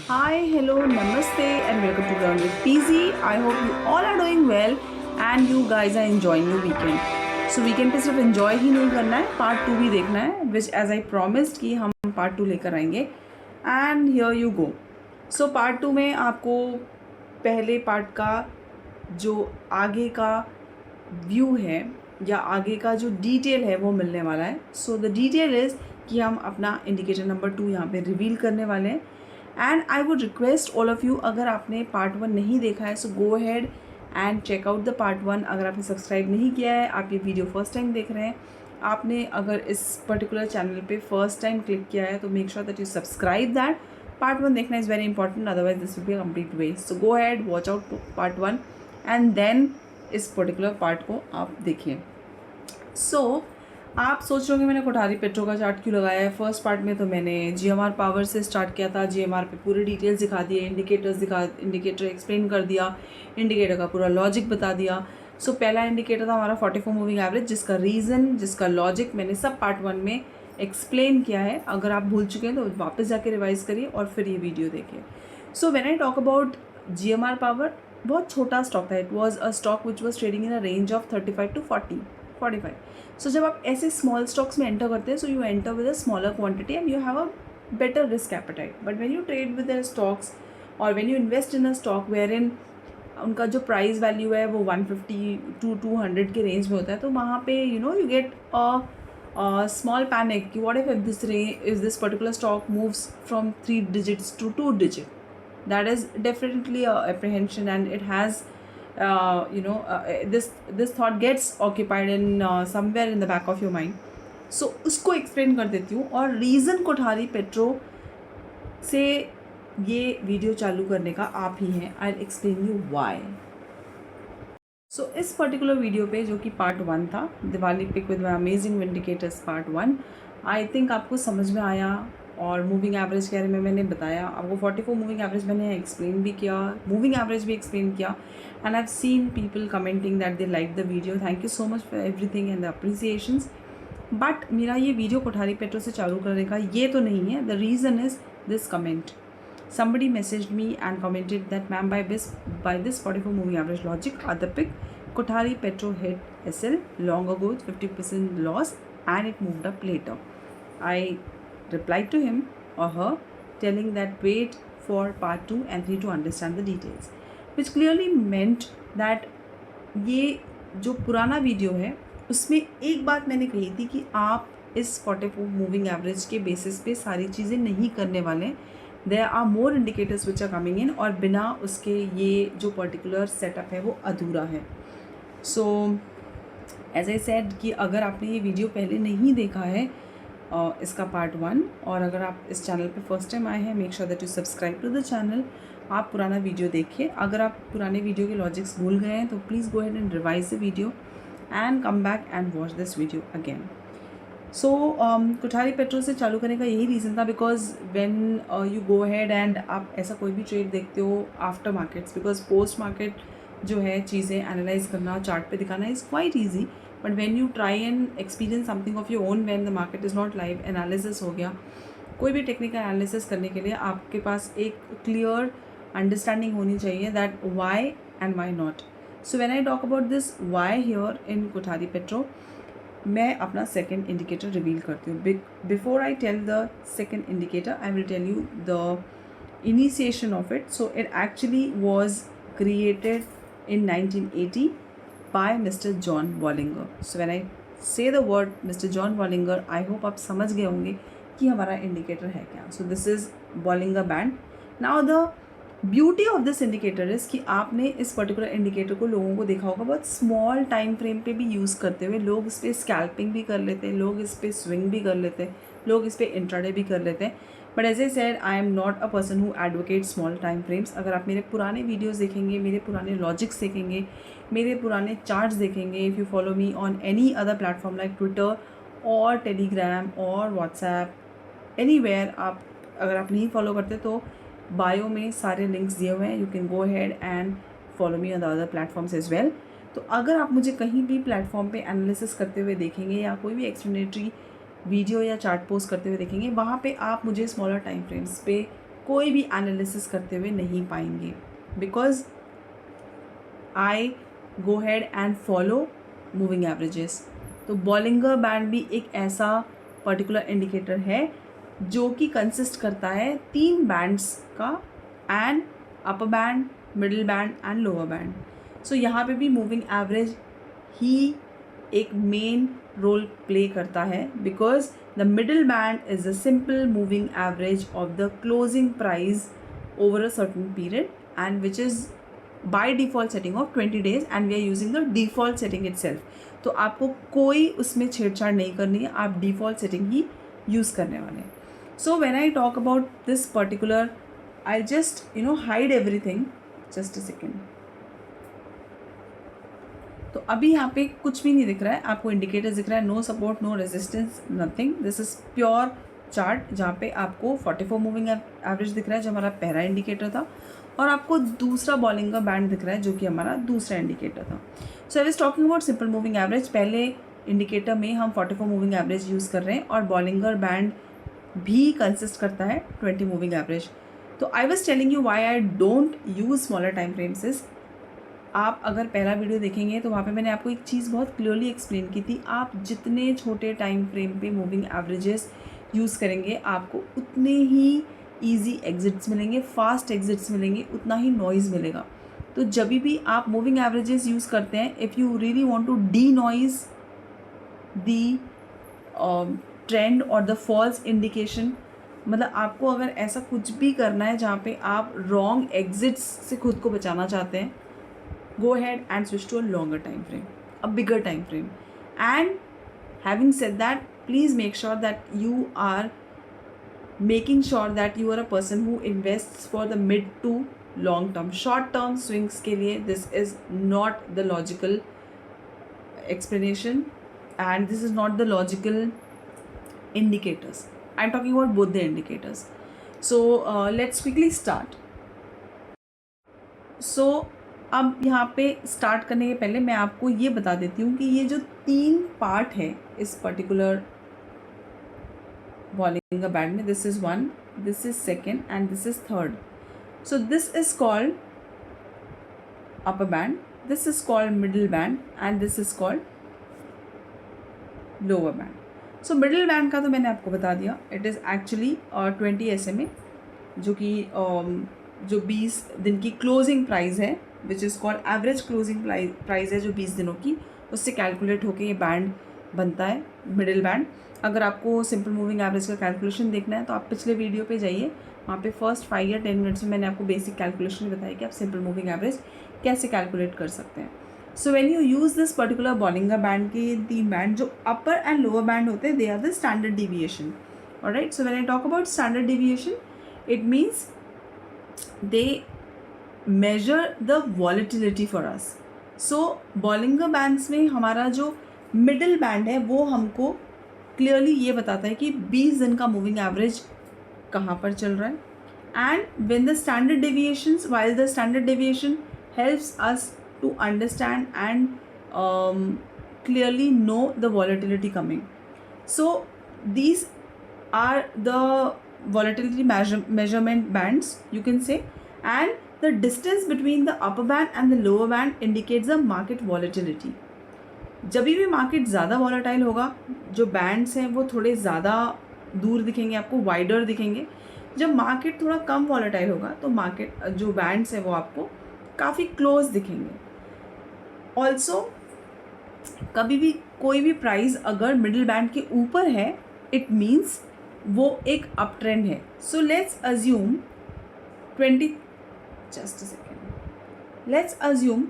Hi, hello, namaste, and welcome to Ground with PZ. I hope you all are doing well and you guys are enjoying your weekend. So weekend पे सिर्फ enjoy ही नहीं करना है, part 2 भी देखना है, which as I promised कि हम पार्ट 2 लेकर आएंगे. And here you go. So part 2 में आपको पहले पार्ट का जो आगे का व्यू है या आगे का जो डिटेल है वो मिलने वाला है. सो द डिटेल इज़ कि हम अपना इंडिकेटर नंबर 2 यहाँ पे रिवील करने वाले हैं. And I would request all of you, अगर आपने पार्ट 1 नहीं देखा है so go ahead and check out the part 1. अगर आपने सब्सक्राइब नहीं किया है, आप ये वीडियो फर्स्ट टाइम देख रहे हैं, आपने अगर इस पर्टिकुलर चैनल पे फर्स्ट टाइम क्लिक किया है तो make sure that you subscribe that. Part 1 देखना is very important, otherwise this will be a complete waste. So go ahead, watch out part 1 and then इस पर्टिकुलर पार्ट को आप देखिए. सो आप सोच रहे होंगे मैंने कोठारी पेट्रो का चार्ट क्यों लगाया है. फर्स्ट पार्ट में तो मैंने जीएमआर पावर से स्टार्ट किया था, जीएमआर पे पूरे डिटेल्स दिखा दिए, इंडिकेटर एक्सप्लेन कर दिया, इंडिकेटर का पूरा लॉजिक बता दिया. सो पहला इंडिकेटर था हमारा 44 मूविंग एवरेज, जिसका रीज़न, जिसका लॉजिक मैंने सब पार्ट 1 में एक्सप्लेन किया है. अगर आप भूल चुके हैं तो वापस जाके रिवाइज करिए और फिर ये वीडियो देखिए. So when I talk about GMR power, बहुत छोटा स्टॉक था. It was a stock which was trading in a range of 35 to 45. So जब आप ऐसे स्मॉल स्टॉक्स में एंटर करते हैं, so you enter with a smaller quantity and you have a better risk appetite. But when you trade with the stocks और when you invest in a stock where in उनका जो price value है वो 150 to 200 के range में होता है, तो वहाँ पे you get a small panic कि what if this particular stock moves from 3 digits to 2 digit. That is definitely a apprehension and it has this thought gets occupied in somewhere in the back of your mind. So उसको explain कर देती हूँ. और reason Kothari petro से ये video चालू करने का आप ही हैं. I explain you why. So इस पर्टिकुलर वीडियो पे जो कि पार्ट 1 था, Diwali pick with my amazing indicators part 1, I think आपको समझ में आया. और मूविंग एवरेज के बारे में मैंने बताया आपको. 44 मूविंग एवरेज मैंने एक्सप्लेन भी किया, मूविंग एवरेज भी एक्सप्लेन किया. And I have seen people commenting that they like the video. Thank you so much for everything and the appreciations. But मेरा ये वीडियो कोठारी पेट्रो से चालू करने का ये तो नहीं है. The reason is this comment. Somebody messaged me and commented that ma'am, by this 44 moving average logic, other pick Kothari Petro hit SL long ago with 50% loss and it moved up later. I replied to him or her telling that wait for part 2 and 3 to understand the details, which clearly meant that ये जो पुराना video है उसमें एक बात मैंने कही थी कि आप इस 44 मूविंग एवरेज के बेसिस पे सारी चीज़ें नहीं करने वाले. There are more indicators which are coming in, और बिना उसके ये जो पर्टिकुलर सेटअप है वो अधूरा है. सो एज आई सेड कि अगर आपने ये वीडियो पहले नहीं देखा है इसका पार्ट 1, और अगर आप इस चैनल पे फर्स्ट टाइम आए हैं, make sure that you subscribe to the channel. आप पुराना वीडियो देखिए. अगर आप पुराने वीडियो के लॉजिक्स भूल गए हैं तो please go ahead and revise the video and come back and watch this video again. So Kothari petro से चालू करने का यही रीज़न था, because when you go ahead and आप ऐसा कोई भी ट्रेड देखते हो after markets, because post market जो है चीज़ें एनालाइज करना, चार्ट पे दिखाना is quite easy. But when you try and experience something of your own, when the market is not live, analysis हो गया, कोई भी टेक्निकल एनालिसिस करने के लिए आपके पास एक क्लियर अंडरस्टैंडिंग होनी चाहिए that why and why not. So when I talk about this why here in Kothari Petro, मैं अपना सेकेंड इंडिकेटर रिवील करती हूँ. Before I tell the second indicator, I will tell you the initiation of it. So it actually was created in 1980 by Mr. John Bollinger. So when I say the word Mr. John Bollinger, I hope आप समझ गए होंगे कि हमारा indicator है क्या. So this is Bollinger Band. Now the beauty of this indicator is कि आपने इस पर्टिकुलर इंडिकेटर को लोगों को देखा होगा बहुत स्मॉल टाइम फ्रेम पे भी यूज़ करते हुए. लोग इस पर स्कैल्पिंग भी कर लेते हैं, लोग इस पर स्विंग भी कर लेते हैं, लोग इस पर इंट्राडे भी कर लेते हैं. But as I said, I am not a person who advocate small time frames. अगर आप मेरे पुराने वीडियोज़ देखेंगे, मेरे पुराने लॉजिक्स देखेंगे, मेरे पुराने चार्ट्स देखेंगे, if you follow me on any other platform like Twitter और टेलीग्राम और व्हाट्सएप, एनीवेयर, आप अगर आप नहीं फॉलो करते तो बायो में सारे लिंक्स दिए हुए हैं. You can go ahead and follow me on the other platforms as well. तो अगर आप मुझे कहीं भी प्लेटफॉर्म पे एनालिसिस करते हुए देखेंगे या कोई भी एक्सप्लेनेटरी वीडियो या चार्ट पोस्ट करते हुए देखेंगे, वहाँ पे आप मुझे स्मॉलर टाइम फ्रेम्स पे कोई भी एनालिसिस करते हुए नहीं पाएंगे, because I go head and follow moving averages. तो बॉलिंगर बैंड भी एक ऐसा पर्टिकुलर इंडिकेटर है जो कि कंसिस्ट करता है 3 बैंड्स का, and upper band, middle band and lower band. So यहाँ पे भी मूविंग एवरेज ही एक मेन रोल प्ले करता है, because the middle band is a simple moving average of the closing price over a certain period and which is by default setting of 20 days and we are using the default setting itself. तो आपको कोई उसमें छेड़छाड़ नहीं करनी है, आप default setting ही use करने वाले हैं। सो when I talk about this particular, I just hide everything, just a second. तो अभी यहाँ पे कुछ भी नहीं दिख रहा है आपको, इंडिकेटर दिख रहा है, no support, no resistance, nothing. This is pure chart जहाँ पे आपको 44 मूविंग एवरेज दिख रहा है जो हमारा पहला इंडिकेटर था, और आपको दूसरा बॉलिंगर बैंड दिख रहा है जो कि हमारा दूसरा इंडिकेटर था। So I was talking about simple moving average. पहले इंडिकेटर में हम 44 मूविंग एवरेज यूज़ कर रहे हैं, और बॉलिंगर बैंड भी कंसिस्ट करता है 20 मूविंग एवरेज। तो I was telling you why I don't use smaller time frames is, आप अगर पहला वीडियो देखेंगे तो वहाँ पे मैंने आपको एक चीज़ बहुत क्लियरली एक्सप्लेन की थी, आप जितने छोटे टाइम फ्रेम पे मूविंग एवरेजेस यूज़ करेंगे आपको उतने ही ईजी एग्जिट्स मिलेंगे, फास्ट एग्जिट्स मिलेंगे, उतना ही नॉइज़ मिलेगा। तो जब भी आप मूविंग एवरेजेस यूज़ करते हैं, if you really want to denoise the trend और द फॉल्स इंडिकेशन, मतलब आपको अगर ऐसा कुछ भी करना है जहाँ पे आप रॉन्ग एग्जिट्स से खुद को बचाना चाहते हैं, go ahead and switch to a longer time frame, a bigger time frame. And having said that, please make sure that you are making sure that you are a person who invests for the mid to long term. Short term swings के लिए this is not the logical explanation and this is not the logical indicators. I'm talking about both the indicators. So let's quickly start. So अब यहाँ पे start करने के पहले मैं आपको ये बता देती हूँ कि ये जो 3 पार्ट है इस पर्टिकुलर बॉलिंगर बैंड में, this is 1, this is 2nd and this is 3rd. So this is called upper band, this is called middle band and this is called lower band. So middle band का तो मैंने आपको बता दिया, it is actually 20 SMA, जो कि जो 20 दिन की क्लोजिंग प्राइस है, which is called average closing price है, जो 20 दिनों की, उससे कैलकुलेट होकर ये बैंड बनता है मिडिल बैंड। अगर आपको सिंपल मूविंग एवरेज का कैलकुलेशन देखना है तो आप पिछले वीडियो पे जाइए, वहाँ पे फर्स्ट 5 या 10 मिनट्स में मैंने आपको बेसिक कैलकुलेशन बताया कि आप सिंपल मूविंग एवरेज कैसे कैलकुलेट कर सकते हैं। So when you use this particular Bollinger band के 3 बैंड जो अपर एंड लोअर बैंड होते हैं, they are the standard deviation. Alright, so when I talk about standard deviation, it means they measure the volatility for us. So Bollinger bands में हमारा जो middle band है वो हमको क्लियरली ये बताता है कि 20 दिन का मूविंग एवरेज कहाँ पर चल रहा है, and when the standard deviations, while the standard deviation helps us to understand and clearly know the volatility coming. So these are the volatility measurement bands, you can say, and the distance between the upper band and the lower band indicates the market volatility. जब भी market ज़्यादा volatile होगा, जो bands हैं वो थोड़े ज़्यादा दूर दिखेंगे, आपको वाइडर दिखेंगे। जब मार्केट थोड़ा कम वॉलेटाइल होगा तो मार्केट जो बैंड्स हैं वो आपको काफ़ी क्लोज दिखेंगे। ऑल्सो कभी भी कोई भी प्राइस अगर मिडिल बैंड के ऊपर है, इट मीन्स वो एक अप ट्रेंड है। So let's assume 20, just a second, let's assume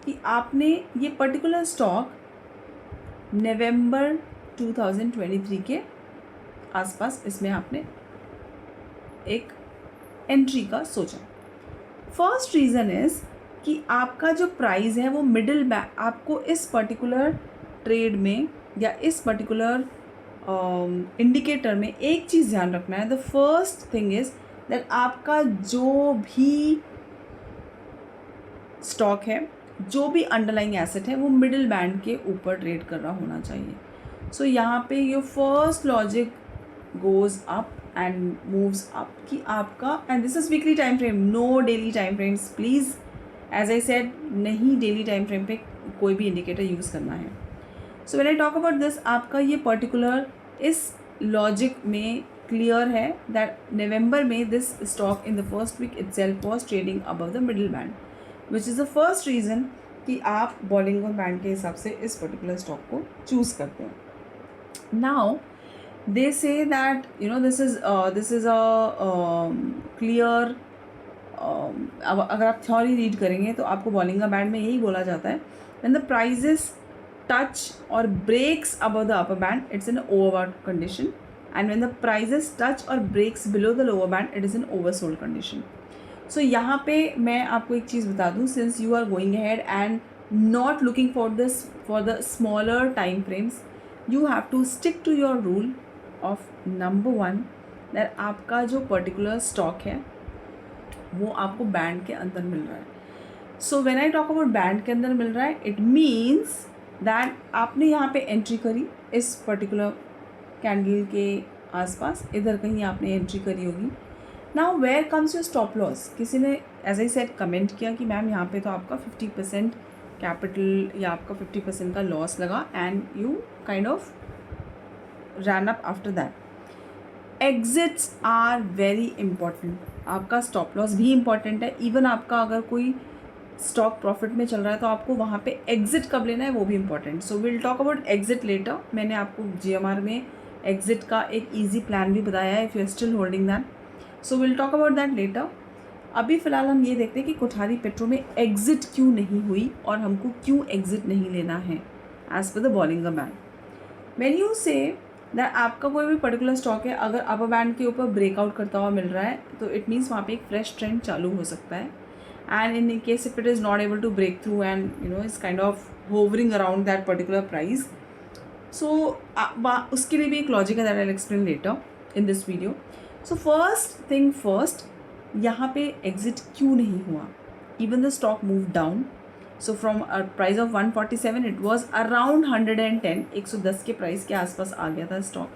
कि आपने ये पर्टिकुलर स्टॉक नवंबर 2023 के आसपास इसमें आपने एक एंट्री का सोचा। फर्स्ट रीज़न इज़ कि आपका जो प्राइस है वो मिडिल बैंड, आपको इस पर्टिकुलर ट्रेड में या इस पर्टिकुलर इंडिकेटर में एक चीज़ ध्यान रखना है। The first thing is that आपका जो भी स्टॉक है, जो भी अंडरलाइंग एसेट है, वो मिडिल बैंड के ऊपर ट्रेड कर रहा होना चाहिए। सो यहाँ पे your first logic goes up and moves up कि आपका, and this is weekly time frame, no daily time frames please, as I said नहीं डेली टाइम फ्रेम पे कोई भी इंडिकेटर यूज़ करना है. So when I talk about this, आपका ये पर्टिकुलर इस लॉजिक में क्लियर है दैट नवंबर में this stock in the first week itself was trading above the middle band, which is the first reason कि आप बॉलिंगर बैंड के हिसाब से इस पर्टिकुलर स्टॉक को चूज़ करते हैं. Now they say that this is a clear अब अगर आप थ्योरी रीड करेंगे तो आपको बॉलिंगर बैंड में यही बोला जाता है when the prices touch or breaks above the upper band it's an overbought condition, and when the prices touch or breaks below the lower band it is an oversold condition. So यहाँ पे मैं आपको एक चीज़ बता दूँ, since you are going ahead and not looking for the smaller time frames, you have to stick to your rule of number 1 that आपका जो particular stock है वो आपको बैंड के अंदर मिल रहा है. So when I talk about band के अंदर मिल रहा है, इट मीन्स दैट आपने यहाँ पे एंट्री करी इस पर्टिकुलर कैंडल के आसपास, इधर कहीं आपने एंट्री करी होगी. Now where comes your stop loss. किसी ने एज आई सेड कमेंट किया कि मैम यहाँ पे तो आपका 50% कैपिटल या आपका 50% का लॉस लगा and you kind of run up after that. Exits are very important. आपका स्टॉप लॉस भी इम्पॉर्टेंट है. इवन आपका अगर कोई स्टॉक प्रॉफिट में चल रहा है तो आपको वहाँ पे एग्जिट कब लेना है वो भी important. So will talk about exit later. मैंने आपको GMR में एग्जिट का एक ईजी प्लान भी बताया है if you are still holding that. So will talk about that later. अभी फ़िलहाल हम ये देखते हैं कि कोठारी पेट्रो में एग्जिट क्यों नहीं हुई और हमको क्यों एग्जिट नहीं लेना है as per the Bollinger band. When you say that आपका कोई भी पर्टिकुलर स्टॉक है अगर अपर बैंड के ऊपर ब्रेकआउट करता हुआ मिल रहा है तो इट मीन्स वहाँ पे एक फ्रेश ट्रेंड चालू हो सकता है. And in case if it is not able to break through and it's kind of hovering around that particular price, so उसके लिए भी एक लॉजिक है that I will explain later in this video. So first thing first, यहाँ पे exit क्यों नहीं हुआ. Even the stock move down. So from a price of 147 it was around 110, 110 के प्राइस के आसपास आ गया था stock.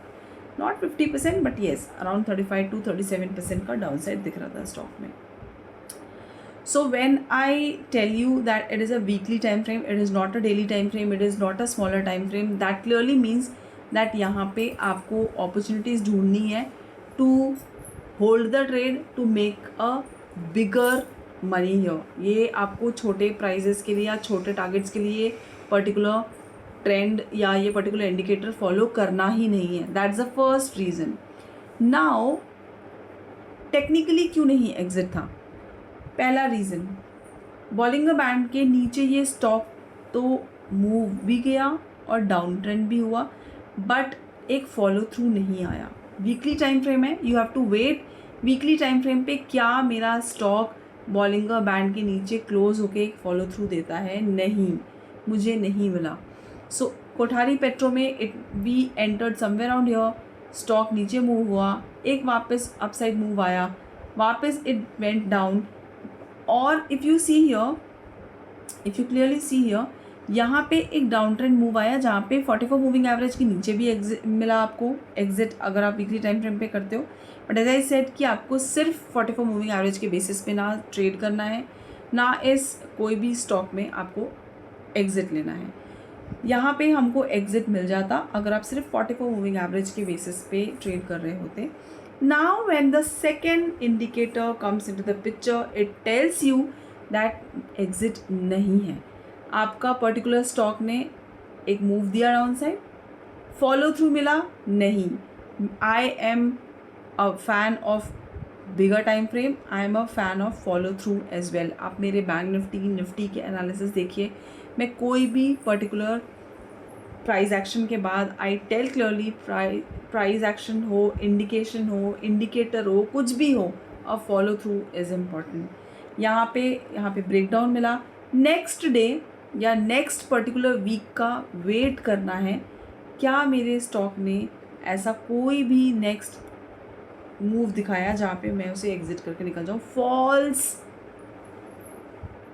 Not 50% but yes around 35 to 37% का डाउन साइड दिख रहा था स्टॉक में. So when I tell you that it is a weekly time frame, it is not a daily time frame, it is not a smaller time frame, that clearly means that यहाँ पे आपको opportunities ढूंढनी है to hold the trade to make a bigger money here. ये आपको छोटे prices के लिए या छोटे टारगेट्स के लिए पर्टिकुलर ट्रेंड या ये पर्टिकुलर इंडिकेटर फॉलो करना ही नहीं है. That's the first reason. Now technically क्यों नहीं एग्जिट था. पहला रीज़न, बॉलिंगर बैंड के नीचे ये स्टॉक तो मूव भी गया और डाउन ट्रेंड भी हुआ बट एक फॉलो थ्रू नहीं आया. वीकली टाइम फ्रेम है, you have to wait. Weekly time frame पे क्या मेरा स्टॉक बॉलिंगर बैंड के नीचे क्लोज होके एक फॉलो थ्रू देता है, नहीं, मुझे नहीं मिला. सो कोठारी पेट्रो में it we entered somewhere around here, stock नीचे मूव हुआ, एक वापस अपसाइड मूव आया, वापस इट वेंट डाउन. और if you see here, if you clearly see here, यहाँ पे एक डाउन ट्रेंड मूव आया जहाँ पे 44 मूविंग एवरेज के नीचे भी एग्जिट मिला आपको एग्जिट अगर आप वीकली टाइम फ्रेम पे करते हो. बट एज आई सेड कि आपको सिर्फ 44 मूविंग एवरेज के बेसिस पे ना ट्रेड करना है, ना इस कोई भी स्टॉक में आपको एग्जिट लेना है. यहाँ पे हमको एग्जिट मिल जाता अगर आप सिर्फ 44 मूविंग एवरेज के बेसिस पे ट्रेड कर रहे होते. Now when the second indicator comes into the picture, it tells you that exit नहीं है. आपका पर्टिकुलर स्टॉक ने एक मूव दिया डाउन साइड, फॉलो थ्रू मिला नहीं. I am a fan of bigger time frame, I am a fan of follow through as well. आप मेरे बैंक निफ्टी के एनालिसिस देखिए, मैं कोई भी पर्टिकुलर प्राइस एक्शन के बाद I tell clearly, price action हो, इंडिकेशन हो, इंडिकेटर हो, कुछ भी हो, a follow through is important. यहाँ पे ब्रेकडाउन मिला, नेक्स्ट डे या नेक्स्ट पर्टिकुलर वीक का वेट करना है. क्या मेरे स्टॉक ने ऐसा कोई भी नेक्स्ट मूव दिखाया जहाँ पे मैं उसे एग्जिट करके निकल जाऊँ. फॉल्स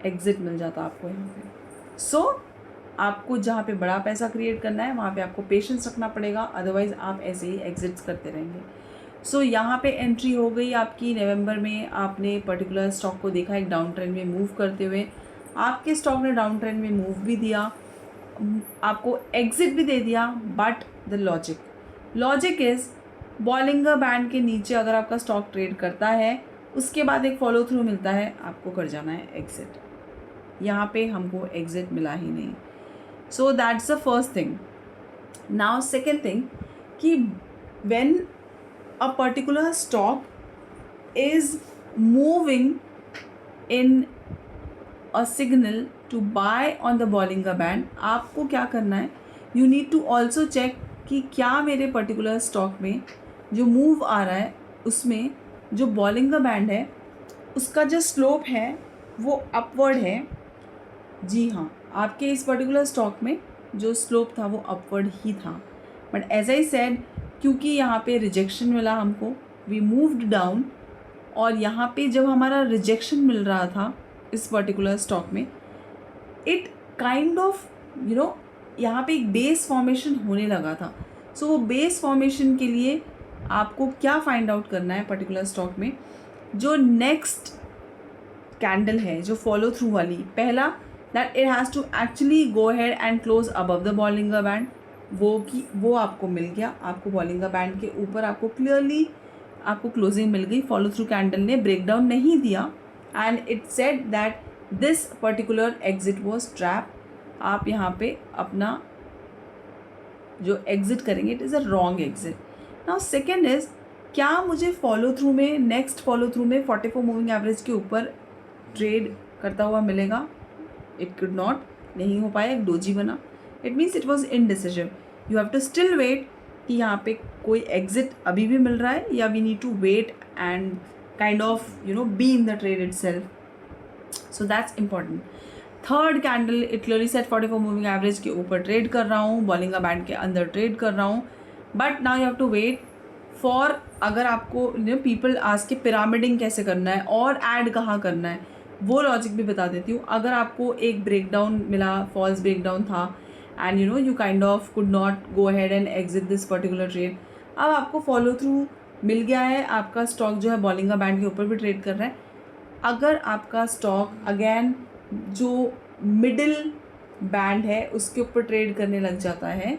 एग्जिट मिल जाता आपको यहाँ पे. सो आपको जहाँ पे बड़ा पैसा क्रिएट करना है वहाँ पे आपको पेशेंस रखना पड़ेगा, अदरवाइज़ आप ऐसे ही एग्जिट्स करते रहेंगे. सो यहाँ पे एंट्री हो गई आपकी नवंबर में, आपने पर्टिकुलर स्टॉक को देखा एक डाउन ट्रेंड में मूव करते हुए, आपके स्टॉक ने डाउन ट्रेंड में मूव भी दिया, आपको एग्जिट भी दे दिया। But the logic is Bollinger band के नीचे अगर आपका स्टॉक ट्रेड करता है, उसके बाद एक फॉलो थ्रू मिलता है, आपको कर जाना है एग्जिट। यहाँ पे हमको एग्जिट मिला ही नहीं। So that's the first thing. Now second thing कि when a particular stock is moving in a signal to buy on the Bollinger Band, आपको क्या करना है, you need to also check कि क्या मेरे पर्टिकुलर स्टॉक में जो मूव आ रहा है उसमें जो Bollinger Band है उसका जो स्लोप है वो अपवर्ड है। जी हाँ, आपके इस पर्टिकुलर स्टॉक में जो स्लोप था वो अपवर्ड ही था। बट एज आई सेड, क्योंकि यहाँ पे रिजेक्शन मिला हमको, वी मूव्ड डाउन, और यहाँ पे जब हमारा रिजेक्शन मिल रहा था इस पर्टिकुलर स्टॉक में, इट काइंड ऑफ यहाँ पे एक बेस फॉर्मेशन होने लगा था। सो वो बेस फॉर्मेशन के लिए आपको क्या फाइंड आउट करना है पर्टिकुलर स्टॉक में, जो नेक्स्ट कैंडल है जो फॉलो थ्रू वाली, पहला that it has to actually go ahead and close above the Bollinger band, वो आपको मिल गया। आपको बॉलिंगर बैंड के ऊपर आपको क्लियरली आपको क्लोजिंग मिल गई, फॉलो थ्रू कैंडल ने ब्रेकडाउन नहीं दिया, and it said that this particular exit was trap. आप यहाँ पे अपना जो एग्जिट करेंगे it is a wrong exit. Now second is, क्या मुझे फॉलो थ्रू में, नेक्स्ट फॉलो थ्रू में 44 मूविंग एवरेज के ऊपर ट्रेड करता हुआ मिलेगा? इट कुड नॉट, नहीं हो पाया, एक डोजी बना। It means it was indecisive. You have to still wait कि यहाँ पे कोई एग्जिट अभी भी मिल रहा है, या we need to wait and kind of be in the trade itself. So that's important. Third candle it clearly set 44 moving average के ऊपर ट्रेड कर रहा हूँ, बॉलिंगर बैंड के अंदर ट्रेड कर रहा हूँ, but now you have to wait for, अगर आपको पीपल आज के पिरामिडिंग कैसे करना है और ऐड कहाँ करना है वो लॉजिक भी बता देती हूँ। अगर आपको एक ब्रेकडाउन मिला, फॉल्स ब्रेकडाउन था, and you kind of could not go ahead and exit this particular trade, अब आपको फॉलो थ्रू मिल गया है, आपका स्टॉक जो है बॉलिंगर बैंड के ऊपर भी ट्रेड कर रहा है। अगर आपका स्टॉक अगेन जो मिडिल बैंड है उसके ऊपर ट्रेड करने लग जाता है,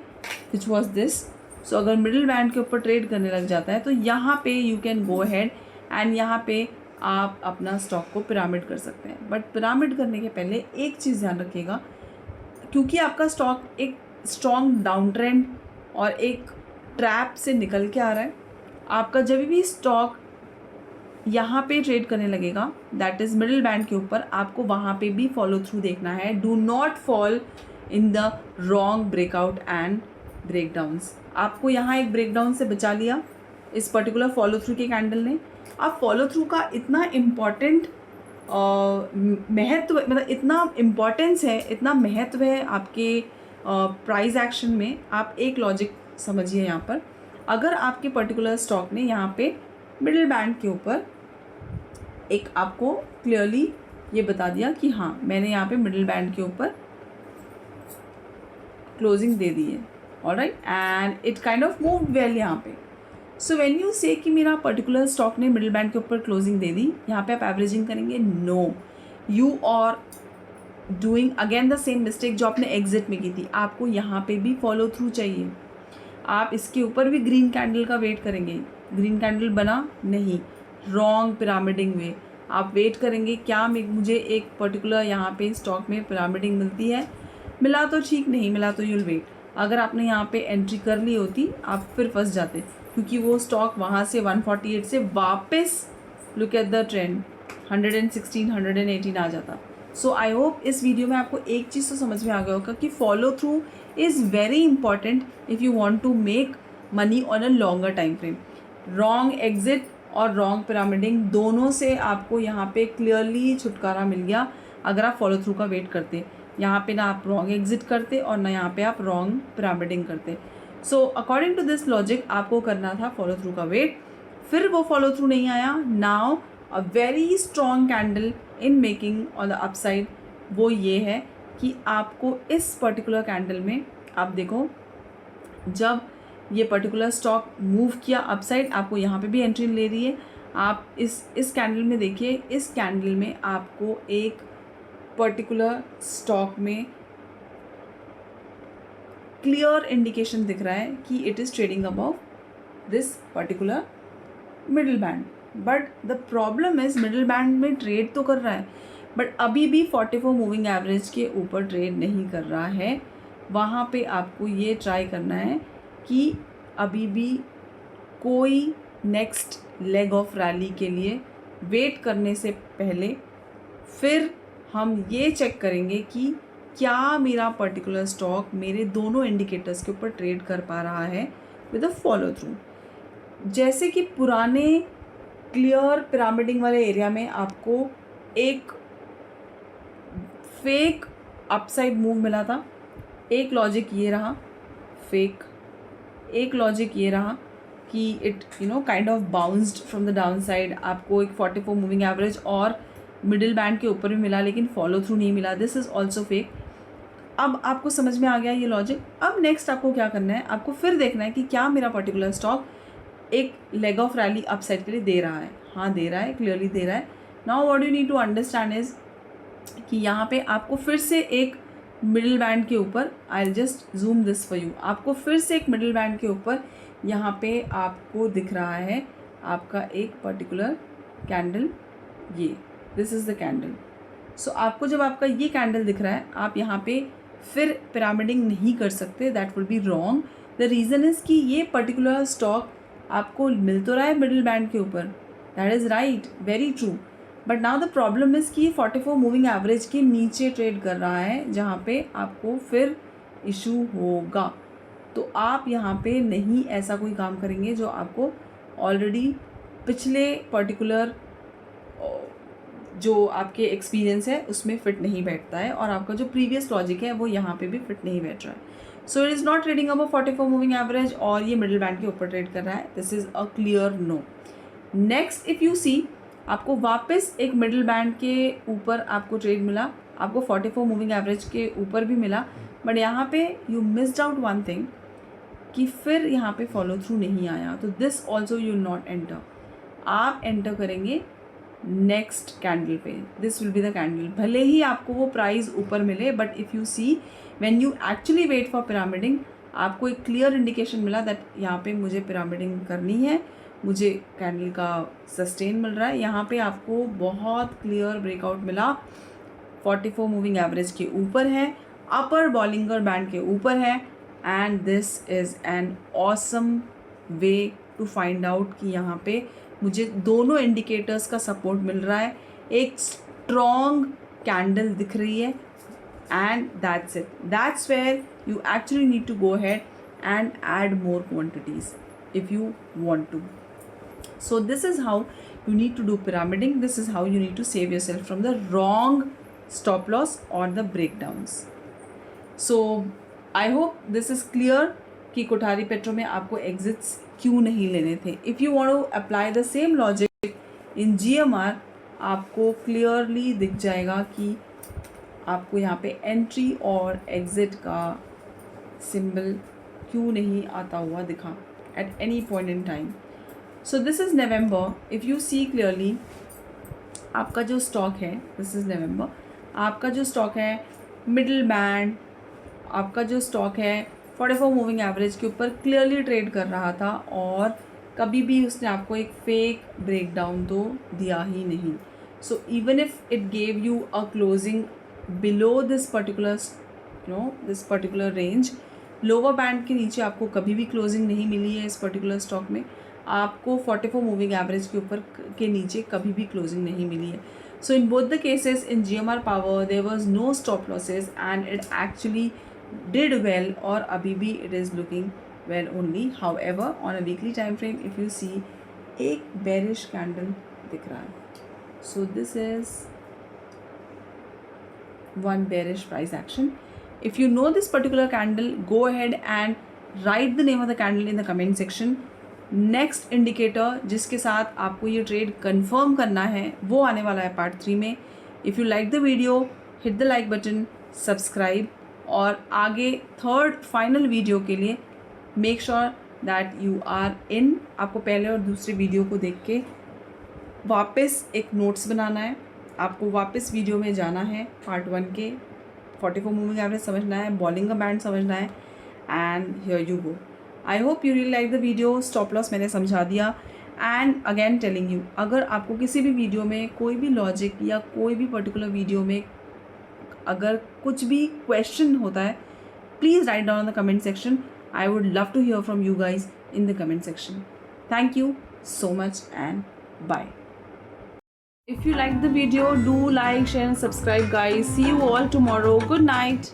विच वॉज दिस, सो अगर मिडिल बैंड के ऊपर ट्रेड करने लग जाता है तो यहाँ पे you can go ahead and यहाँ पे आप अपना स्टॉक को पिरामिड कर सकते हैं। बट पिरामिड करने के पहले एक चीज़ ध्यान रखिएगा, क्योंकि आपका स्टॉक एक स्ट्रॉन्ग डाउन ट्रेंड और एक ट्रैप से निकल के आ रहा है, आपका जब भी स्टॉक यहाँ पे ट्रेड करने लगेगा दैट इज़ मिडिल बैंड के ऊपर, आपको वहाँ पे भी फॉलो थ्रू देखना है। Do not fall in the wrong breakout and breakdowns. आपको यहाँ एक ब्रेकडाउन से बचा लिया इस पर्टिकुलर फॉलो थ्रू के कैंडल ने। अब फॉलो थ्रू का इतना इम्पॉर्टेंट महत्व, मतलब इतना इम्पॉर्टेंस है, इतना महत्व है आपके प्राइस एक्शन में। आप एक लॉजिक समझिए यहाँ पर, अगर आपके पर्टिकुलर स्टॉक ने यहाँ पे मिडिल बैंड के ऊपर एक आपको क्लियरली ये बता दिया कि हाँ मैंने यहाँ पे मिडिल बैंड के ऊपर क्लोजिंग दे दी है, alright, and it kind of move well यहाँ पे। सो व्हेन यू से कि मेरा पर्टिकुलर स्टॉक ने मिडिल बैंड के ऊपर क्लोजिंग दे दी, यहाँ पे आप एवरेजिंग करेंगे, no, you are doing again the same mistake जो आपने एग्जिट में की थी। आपको यहाँ पे भी फॉलो थ्रू चाहिए, आप इसके ऊपर भी ग्रीन कैंडल का वेट करेंगे, ग्रीन कैंडल बना नहीं, रॉन्ग पिरामिडिंग वे आप वेट करेंगे, क्या मुझे एक पर्टिकुलर यहाँ पे स्टॉक में पिरामिडिंग मिलती है, मिला तो ठीक, नहीं मिला तो यूल वेट। अगर आपने यहाँ पे एंट्री कर ली होती आप फिर फंस जाते, क्योंकि वो स्टॉक वहाँ से 148 से वापस लुक एट द ट्रेंड 116 118 आ जाता। सो आई होप इस वीडियो में आपको एक चीज़ तो समझ में आ गया होगा कि follow through is very important if you want to make money on a longer time frame. Wrong exit और रॉन्ग पिरामिडिंग दोनों से आपको यहाँ पे क्लियरली छुटकारा मिल गया अगर आप फॉलो थ्रू का वेट करते। यहाँ पे ना आप रॉन्ग एग्जिट करते और ना यहाँ पे आप रॉन्ग पिरामिडिंग करते। So according to this logic आपको करना था फॉलो थ्रू का वेट, फिर वो फॉलो थ्रू नहीं आया। Now a very strong candle in making on the upside वो ये है कि आपको इस पर्टिकुलर कैंडल में आप देखो, जब ये पर्टिकुलर स्टॉक मूव किया अपसाइड, आपको यहाँ पे भी एंट्री ले रही है। आप इस कैंडल में देखिए, इस कैंडल में आपको एक पर्टिकुलर स्टॉक में क्लियर इंडिकेशन दिख रहा है कि it is trading above this particular middle band. But the problem is middle band में ट्रेड तो कर रहा है बट अभी भी 44 मूविंग एवरेज के ऊपर ट्रेड नहीं कर रहा है। वहाँ पे आपको ये ट्राई करना है कि अभी भी कोई नेक्स्ट लेग ऑफ रैली के लिए वेट करने से पहले फिर हम ये चेक करेंगे कि क्या मेरा पर्टिकुलर स्टॉक मेरे दोनों इंडिकेटर्स के ऊपर ट्रेड कर पा रहा है विद अ फॉलो थ्रू। जैसे कि पुराने क्लियर पिरामिडिंग वाले एरिया में आपको एक फेक अपसाइड मूव मिला था, एक लॉजिक ये रहा फेक, एक लॉजिक ये रहा कि it kind of bounced from the down side, आपको एक 44 मूविंग एवरेज और मिडिल बैंड के ऊपर भी मिला लेकिन फॉलो थ्रू नहीं मिला। This is also fake. अब आपको समझ में आ गया ये लॉजिक। अब नेक्स्ट आपको क्या करना है, आपको फिर देखना है कि क्या मेरा पर्टिकुलर स्टॉक एक लेग ऑफ रैली अपसाइड के लिए दे रहा है। हाँ दे रहा है, क्लियरली दे रहा है। Now what you need to understand is कि यहाँ पे आपको फिर से एक मिडिल बैंड के ऊपर, I will just zoom this for you, आपको फिर से एक मिडिल बैंड के ऊपर यहाँ पे आपको दिख रहा है आपका एक पर्टिकुलर कैंडल, ये दिस इज़ द कैंडल। सो आपको जब आपका ये कैंडल दिख रहा है आप यहाँ पे फिर पिरामिडिंग नहीं कर सकते, that will be wrong. The reason is कि ये पर्टिकुलर स्टॉक आपको मिल तो रहा है मिडिल बैंड के ऊपर, that is right, very true, but now the problem is कि 44 मूविंग एवरेज के नीचे ट्रेड कर रहा है जहाँ पे आपको फिर इशू होगा। तो आप यहाँ पे नहीं ऐसा कोई काम करेंगे जो आपको ऑलरेडी पिछले पर्टिकुलर जो आपके एक्सपीरियंस है उसमें फिट नहीं बैठता है और आपका जो प्रीवियस लॉजिक है वो यहाँ पे भी फिट नहीं बैठ रहा है। So it is not trading above 44 moving average और ये मिडिल बैंड के ऊपर ट्रेड कर रहा है, this is a clear no. Next if you see, आपको वापस एक मिडिल बैंड के ऊपर आपको ट्रेड मिला, आपको 44 मूविंग एवरेज के ऊपर भी मिला, बट यहाँ पे you missed out one thing कि फिर यहाँ पे फॉलो थ्रू नहीं आया, तो this also you not enter. आप एंटर करेंगे नेक्स्ट कैंडल पे, this will be the candle. भले ही आपको वो प्राइस ऊपर मिले but if you see when you actually wait for pyramiding, आपको एक क्लियर इंडिकेशन मिला दैट यहाँ पे मुझे पिरामिडिंग करनी है, मुझे कैंडल का सस्टेन मिल रहा है। यहाँ पे आपको बहुत क्लियर ब्रेकआउट मिला, 44 मूविंग एवरेज के ऊपर है, अपर बॉलिंगर बैंड के ऊपर है, and this is an awesome way to find out कि यहाँ पे मुझे दोनों इंडिकेटर्स का सपोर्ट मिल रहा है, एक स्ट्रॉन्ग कैंडल दिख रही है, and that's it, that's where you actually need to go ahead and add more quantities if you want to. So this is how you need to do pyramiding, this is how you need to save yourself from the wrong stop loss or the breakdowns. So I hope this is clear कि कोठारी पेट्रो में आपको exits क्यों नहीं लेने थे। If you want to apply the same logic in GMR, आपको क्लियरली दिख जाएगा कि आपको यहाँ पे एंट्री और एग्जिट का सिंबल क्यों नहीं आता हुआ दिखा at any point in time. So this is November. If you see clearly, आपका जो स्टॉक है, this is November, आपका जो स्टॉक है मिडिल बैंड, आपका जो स्टॉक है 44 मूविंग एवरेज के ऊपर क्लियरली ट्रेड कर रहा था और कभी भी उसने आपको एक फेक ब्रेकडाउन तो दिया ही नहीं। So even if it gave you a closing below this particular this particular range, lower band के नीचे आपको कभी भी क्लोजिंग नहीं मिली है इस पर्टिकुलर स्टॉक में, आपको 44 मूविंग एवरेज के ऊपर के नीचे कभी भी क्लोजिंग नहीं मिली है। So in both the cases in GMR power there was no stop losses and it actually did well और अभी भी it is looking well only. However on a weekly time frame if you see, एक bearish candle दिख रहा है। So this is one bearish price action. If you know this particular candle, go ahead and write the name of the candle in the comment section. Next indicator जिसके साथ आपको ये trade confirm करना है वो आने वाला है पार्ट 3 में. If you like the video, hit the like button, subscribe और आगे थर्ड फाइनल वीडियो के लिए make sure that you are in. आपको पहले और दूसरे वीडियो को देख के वापस एक नोट्स बनाना है, आपको वापस वीडियो में जाना है, पार्ट 1 के 44 मूविंग एवरेज समझना है, बॉलिंग का बैंड समझना है, and here you go. I hope you really like the video. Stop loss मैंने समझा दिया, एंड अगेन टेलिंग यू, अगर आपको किसी भी वीडियो में कोई भी लॉजिक या कोई भी पर्टिकुलर वीडियो में अगर कुछ भी क्वेश्चन होता है, please write down in the comment section. I would love to hear from you guys in the comment section. Thank you so much and bye. If you like the video, do like, share and subscribe guys. See you all tomorrow. Good night.